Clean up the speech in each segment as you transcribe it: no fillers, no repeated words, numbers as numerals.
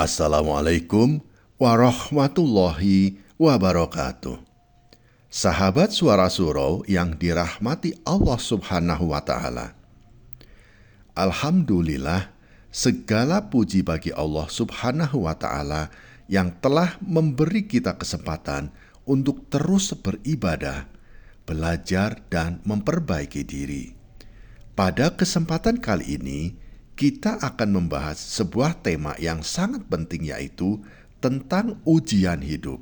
Assalamualaikum warahmatullahi wabarakatuh. Sahabat Suara Surau yang dirahmati Allah Subhanahu wa Ta'ala. Alhamdulillah, segala puji bagi Allah Subhanahu wa Ta'ala yang telah memberi kita kesempatan untuk terus beribadah, belajar, dan memperbaiki diri. Pada kesempatan kali ini, kita akan membahas sebuah tema yang sangat penting, yaitu tentang ujian hidup.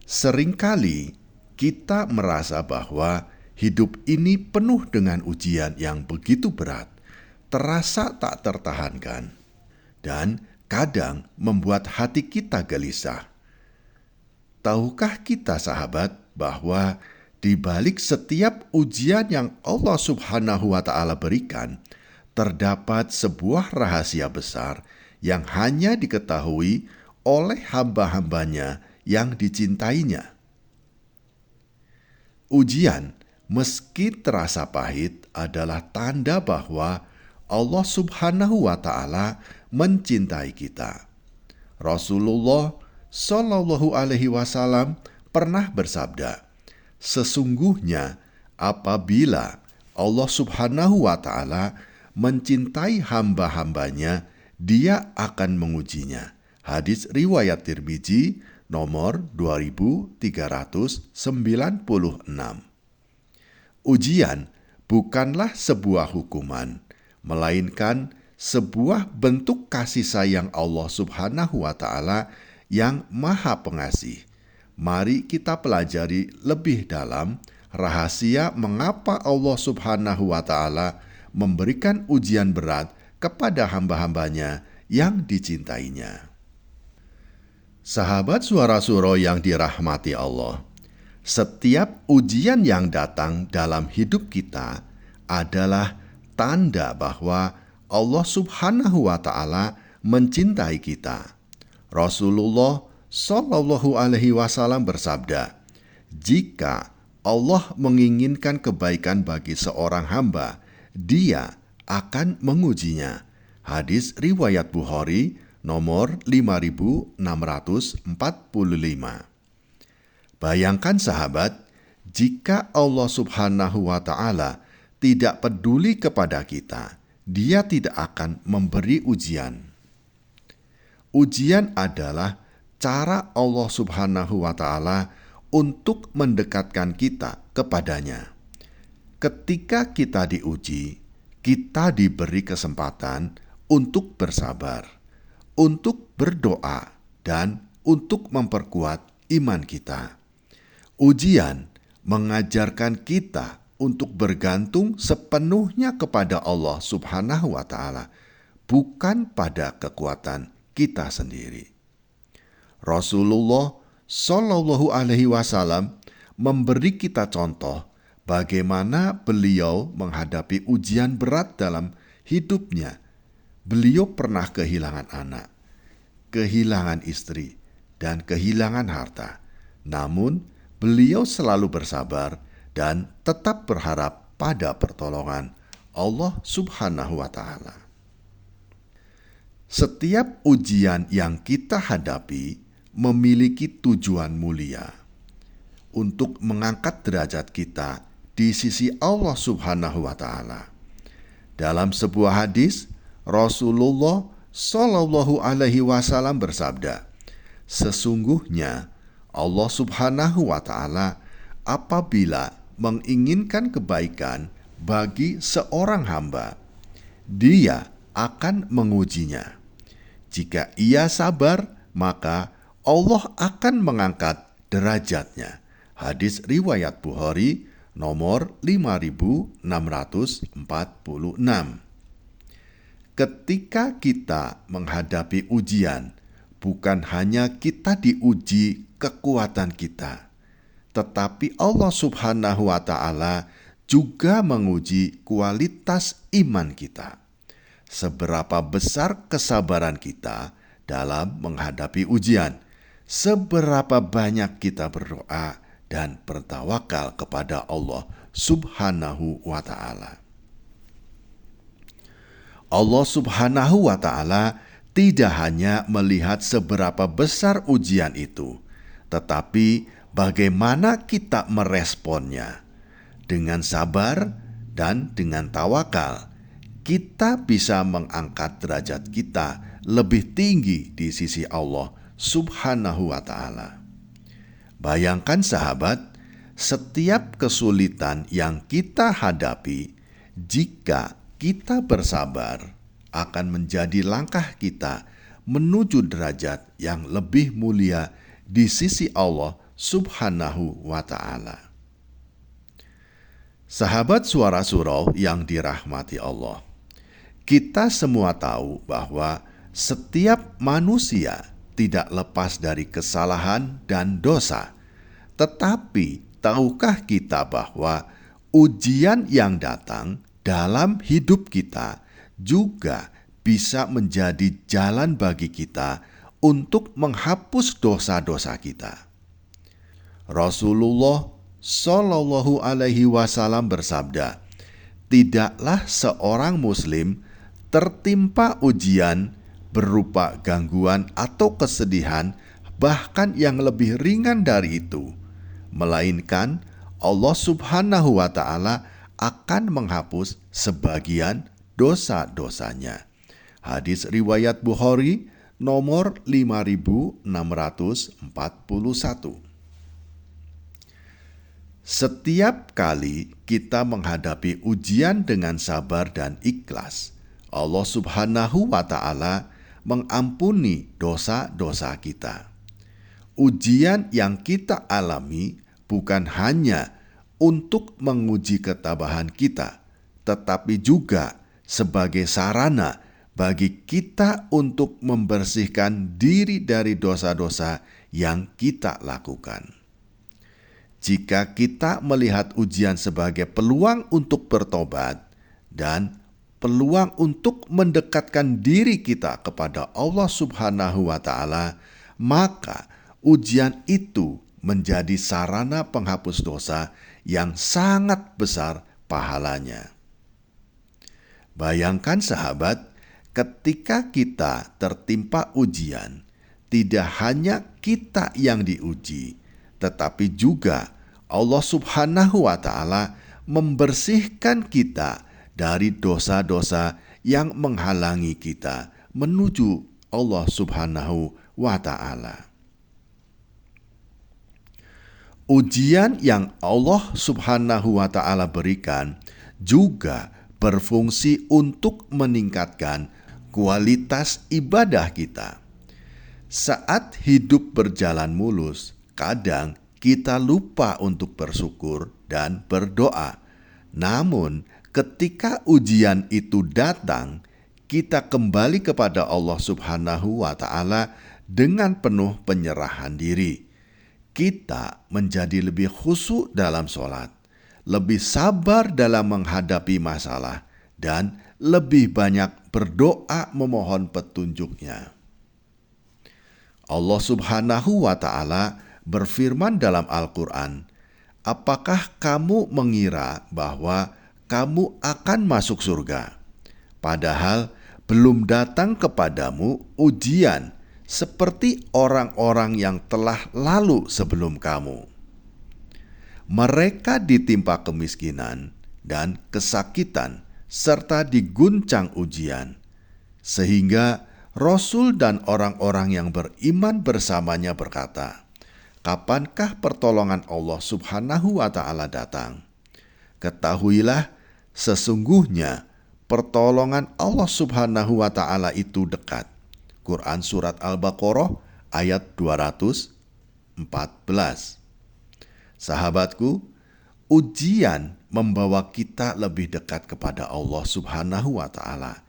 Seringkali kita merasa bahwa hidup ini penuh dengan ujian yang begitu berat, terasa tak tertahankan, dan kadang membuat hati kita gelisah. Tahukah kita, sahabat, bahwa di balik setiap ujian yang Allah Subhanahu wa Ta'ala berikan, terdapat sebuah rahasia besar yang hanya diketahui oleh hamba-hambanya yang dicintainya. Ujian, meski terasa pahit, adalah tanda bahwa Allah Subhanahu wa Ta'ala mencintai kita. Rasulullah Shallallahu Alaihi Wasallam pernah bersabda, "Sesungguhnya apabila Allah Subhanahu wa Ta'ala mencintai hamba-hambanya, Dia akan mengujinya." Hadis riwayat Tirmizi nomor 2396. Ujian bukanlah sebuah hukuman, melainkan sebuah bentuk kasih sayang Allah Subhanahu wa Ta'ala yang Maha Pengasih. Mari kita pelajari lebih dalam rahasia mengapa Allah Subhanahu wa Ta'ala memberikan ujian berat kepada hamba-hambanya yang dicintainya. Sahabat Suara Surau yang dirahmati Allah, setiap ujian yang datang dalam hidup kita adalah tanda bahwa Allah Subhanahu wa Ta'ala mencintai kita. Rasulullah Shallallahu Alaihi Wasallam bersabda, "Jika Allah menginginkan kebaikan bagi seorang hamba, Dia akan mengujinya." Hadis riwayat Bukhari nomor 5645. Bayangkan, sahabat, jika Allah Subhanahu wa Ta'ala tidak peduli kepada kita, Dia tidak akan memberi ujian. Ujian adalah cara Allah Subhanahu wa Ta'ala untuk mendekatkan kita kepadanya. Ketika kita diuji, kita diberi kesempatan untuk bersabar, untuk berdoa, dan untuk memperkuat iman kita. Ujian mengajarkan kita untuk bergantung sepenuhnya kepada Allah Subhanahu wa Ta'ala, bukan pada kekuatan kita sendiri. Rasulullah Shallallahu Alaihi Wasallam memberi kita contoh bagaimana beliau menghadapi ujian berat dalam hidupnya. Beliau pernah kehilangan anak, kehilangan istri, dan kehilangan harta. Namun, beliau selalu bersabar dan tetap berharap pada pertolongan Allah Subhanahu wa Ta'ala. Setiap ujian yang kita hadapi memiliki tujuan mulia untuk mengangkat derajat kita di sisi Allah Subhanahu wa Ta'ala. Dalam sebuah hadis, Rasulullah Shallallahu Alaihi Wasallam bersabda, "Sesungguhnya Allah Subhanahu wa Ta'ala apabila menginginkan kebaikan bagi seorang hamba, Dia akan mengujinya. Jika ia sabar, maka Allah akan mengangkat derajatnya." Hadis riwayat Bukhari nomor 5646. Ketika kita menghadapi ujian, bukan hanya kita diuji kekuatan kita, tetapi Allah Subhanahu wa Ta'ala juga menguji kualitas iman kita. Seberapa besar kesabaran kita dalam menghadapi ujian, seberapa banyak kita berdoa dan bertawakal kepada Allah Subhanahu wa Ta'ala. Allah Subhanahu wa Ta'ala tidak hanya melihat seberapa besar ujian itu, tetapi bagaimana kita meresponnya. Dengan sabar dan dengan tawakal, kita bisa mengangkat derajat kita lebih tinggi di sisi Allah Subhanahu wa Ta'ala. Bayangkan sahabat, setiap kesulitan yang kita hadapi, jika kita bersabar, akan menjadi langkah kita menuju derajat yang lebih mulia di sisi Allah Subhanahu wa Ta'ala. Sahabat Suara Surau yang dirahmati Allah, kita semua tahu bahwa setiap manusia tidak lepas dari kesalahan dan dosa. Tetapi tahukah kita bahwa ujian yang datang dalam hidup kita juga bisa menjadi jalan bagi kita untuk menghapus dosa-dosa kita. Rasulullah Shallallahu Alaihi Wasallam bersabda, "Tidaklah seorang Muslim tertimpa ujian berupa gangguan atau kesedihan, bahkan yang lebih ringan dari itu, melainkan Allah Subhanahu wa Ta'ala akan menghapus sebagian dosa-dosanya." Hadis riwayat Bukhari nomor 5641. Setiap kali kita menghadapi ujian dengan sabar dan ikhlas, Allah Subhanahu wa Ta'ala mengampuni dosa-dosa kita. Ujian yang kita alami bukan hanya untuk menguji ketabahan kita, tetapi juga sebagai sarana bagi kita untuk membersihkan diri dari dosa-dosa yang kita lakukan. Jika kita melihat ujian sebagai peluang untuk bertobat dan peluang untuk mendekatkan diri kita kepada Allah Subhanahu wa Ta'ala, maka ujian itu menjadi sarana penghapus dosa yang sangat besar pahalanya. Bayangkan sahabat, ketika kita tertimpa ujian, tidak hanya kita yang diuji, tetapi juga Allah Subhanahu wa Ta'ala membersihkan kita dari dosa-dosa yang menghalangi kita menuju Allah Subhanahu wa Ta'ala. Ujian yang Allah Subhanahu wa Ta'ala berikan juga berfungsi untuk meningkatkan kualitas ibadah kita. Saat hidup berjalan mulus, kadang kita lupa untuk bersyukur dan berdoa. Namun, ketika ujian itu datang, kita kembali kepada Allah Subhanahu wa Ta'ala dengan penuh penyerahan diri. Kita menjadi lebih khusyuk dalam sholat, lebih sabar dalam menghadapi masalah, dan lebih banyak berdoa memohon petunjuknya. Allah Subhanahu wa Ta'ala berfirman dalam Al-Quran, "Apakah kamu mengira bahwa kamu akan masuk surga, padahal belum datang kepadamu ujian seperti orang-orang yang telah lalu sebelum kamu? Mereka ditimpa kemiskinan dan kesakitan serta diguncang ujian, sehingga Rasul dan orang-orang yang beriman bersamanya berkata, 'Kapankah pertolongan Allah Subhanahu wa Ta'ala datang?' Ketahuilah, sesungguhnya pertolongan Allah Subhanahu wa Ta'ala itu dekat." Quran Surat Al-Baqarah ayat 214. Sahabatku, ujian membawa kita lebih dekat kepada Allah Subhanahu wa Ta'ala.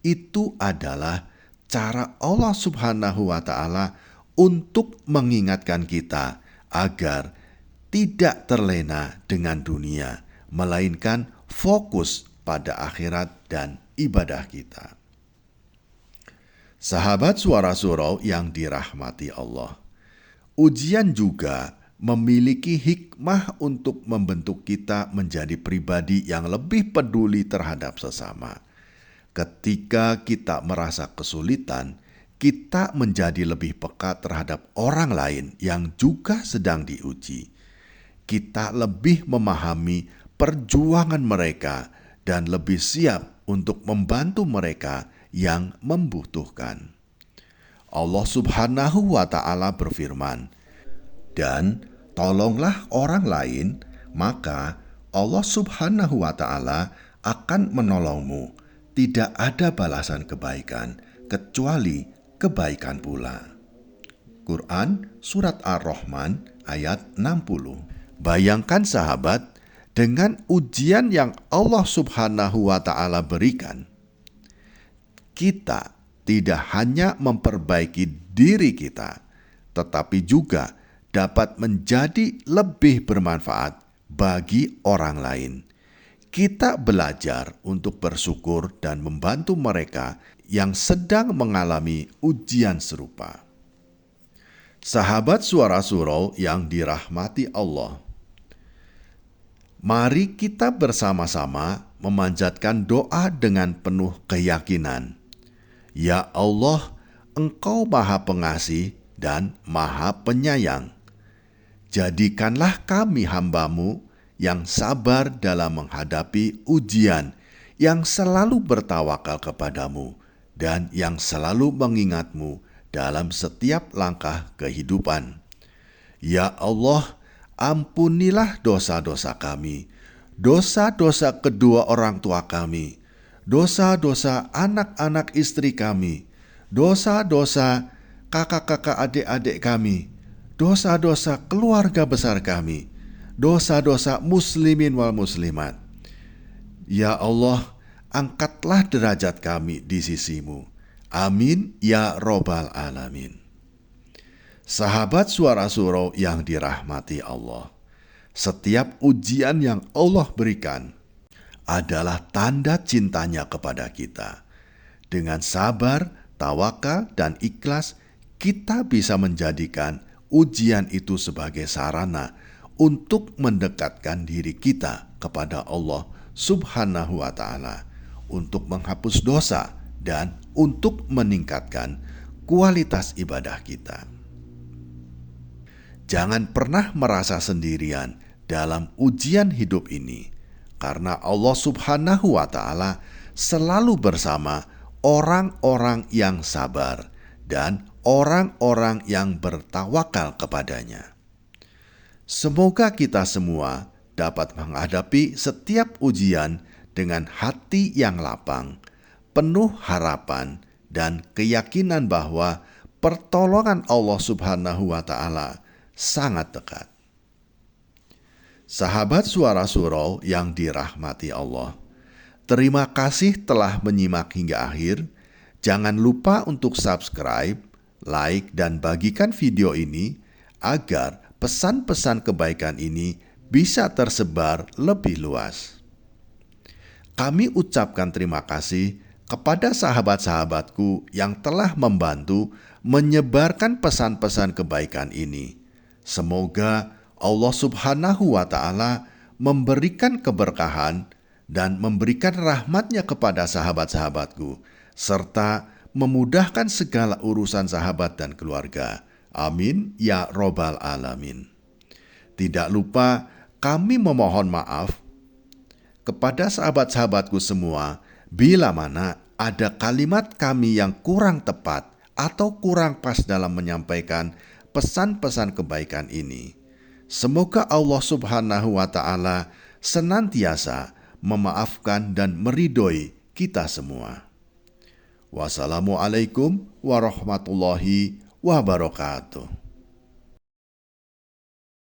Itu adalah cara Allah Subhanahu wa Ta'ala untuk mengingatkan kita agar tidak terlena dengan dunia, melainkan fokus pada akhirat dan ibadah kita. Sahabat Suara Surau yang dirahmati Allah, ujian juga memiliki hikmah untuk membentuk kita menjadi pribadi yang lebih peduli terhadap sesama. Ketika kita merasa kesulitan, kita menjadi lebih peka terhadap orang lain yang juga sedang diuji. Kita lebih memahami perjuangan mereka dan lebih siap untuk membantu mereka yang membutuhkan. Allah Subhanahu wa Ta'ala berfirman, "Dan tolonglah orang lain, maka Allah Subhanahu wa Ta'ala akan menolongmu. Tidak ada balasan kebaikan kecuali kebaikan pula." Quran Surat Ar-Rahman ayat 60. Bayangkan sahabat, dengan ujian yang Allah Subhanahu wa Ta'ala berikan, kita tidak hanya memperbaiki diri kita, tetapi juga dapat menjadi lebih bermanfaat bagi orang lain. Kita belajar untuk bersyukur dan membantu mereka yang sedang mengalami ujian serupa. Sahabat Suara Surau yang dirahmati Allah, mari kita bersama-sama memanjatkan doa dengan penuh keyakinan. Ya Allah, Engkau Maha Pengasih dan Maha Penyayang. Jadikanlah kami hamba-Mu yang sabar dalam menghadapi ujian, yang selalu bertawakal kepada-Mu, dan yang selalu mengingat-Mu dalam setiap langkah kehidupan. Ya Allah, ampunilah dosa-dosa kami, dosa-dosa kedua orang tua kami, dosa-dosa anak-anak istri kami, dosa-dosa kakak-kakak adik-adik kami, dosa-dosa keluarga besar kami, dosa-dosa muslimin wal muslimat. Ya Allah, angkatlah derajat kami di sisi-Mu. Amin ya Robbal Alamin. Sahabat Suara Surau yang dirahmati Allah, setiap ujian yang Allah berikan adalah tanda cintanya kepada kita. Dengan sabar, tawakal, dan ikhlas, kita bisa menjadikan ujian itu sebagai sarana untuk mendekatkan diri kita kepada Allah Subhanahu wa Ta'ala, untuk menghapus dosa dan untuk meningkatkan kualitas ibadah kita. Jangan pernah merasa sendirian dalam ujian hidup ini, karena Allah Subhanahu wa Ta'ala selalu bersama orang-orang yang sabar dan orang-orang yang bertawakal kepadanya. Semoga kita semua dapat menghadapi setiap ujian dengan hati yang lapang, penuh harapan dan keyakinan bahwa pertolongan Allah Subhanahu wa Ta'ala sangat dekat. Sahabat Suara Surau yang dirahmati Allah, terima kasih telah menyimak hingga akhir. Jangan lupa untuk subscribe, like, dan bagikan video ini agar pesan-pesan kebaikan ini bisa tersebar lebih luas. Kami ucapkan terima kasih kepada sahabat-sahabatku yang telah membantu menyebarkan pesan-pesan kebaikan ini. Semoga Allah Subhanahu wa Ta'ala memberikan keberkahan dan memberikan rahmat-Nya kepada sahabat-sahabatku, serta memudahkan segala urusan sahabat dan keluarga. Amin ya Robbal Alamin. Tidak lupa kami memohon maaf kepada sahabat-sahabatku semua bila mana ada kalimat kami yang kurang tepat atau kurang pas dalam menyampaikan pesan-pesan kebaikan ini. Semoga Allah Subhanahu wa Ta'ala senantiasa memaafkan dan meridhoi kita semua. Wassalamualaikum warahmatullahi wabarakatuh.